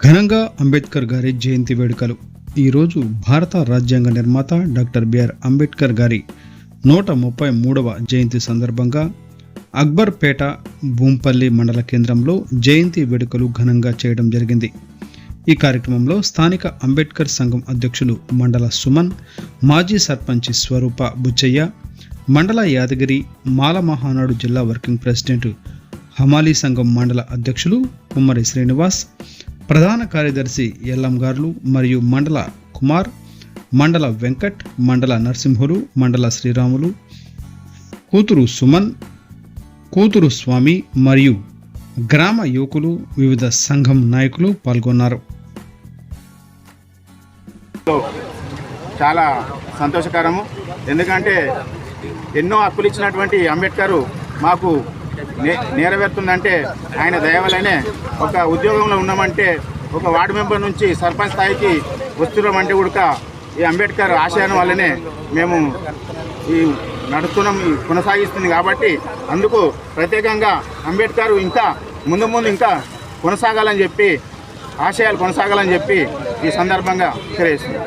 ఘనంగా అంబేద్కర్ గారి జయంతి వేడుకలు. ఈరోజు భారత రాజ్యాంగ నిర్మాత డాక్టర్ బిఆర్ అంబేద్కర్ గారి 133వ జయంతి సందర్భంగా అక్బర్పేట భూంపల్లి మండల కేంద్రంలో జయంతి వేడుకలు ఘనంగా చేయడం జరిగింది. ఈ కార్యక్రమంలో స్థానిక అంబేద్కర్ సంఘం అధ్యక్షులు మండల సుమన్, మాజీ సర్పంచ్ స్వరూప బుచ్చయ్య, మండల యాదగిరి మాల మహానాడు జిల్లా వర్కింగ్ ప్రెసిడెంట్ హమాలీ సంఘం మండల అధ్యక్షులు కుమ్మరి శ్రీనివాస్, ప్రధాన కార్యదర్శి ఎల్లంగార్లు మరియు మండల కుమార్, మండల వెంకట్, మండల నరసింహులు, మండల శ్రీరాములు, కూతురు సుమన్, కూతురు స్వామి మరియు గ్రామ యువకులు, వివిధ సంఘం నాయకులు పాల్గొన్నారు. చాలా సంతోషకరము. ఎందుకంటే ఎన్నో హక్కులు ఇచ్చినటువంటి అంబేద్కర్ మాకు నెరవేరుతుందంటే ఆయన దయ వల్లనే. ఒక ఉద్యోగంలో ఉన్నామంటే, ఒక వార్డు మెంబర్ నుంచి సర్పంచ్ స్థాయికి వస్తున్నామంటే కూడా ఈ అంబేద్కర్ ఆశయాన్ని వల్లనే మేము ఈ నడుస్తున్నాం, కొనసాగిస్తుంది. కాబట్టి అందుకు ప్రత్యేకంగా అంబేద్కర్ ఇంకా ముందు ఇంకా కొనసాగాలని చెప్పి, ఆశయాలు కొనసాగాలని చెప్పి ఈ సందర్భంగా తెలియజేస్తున్నాం.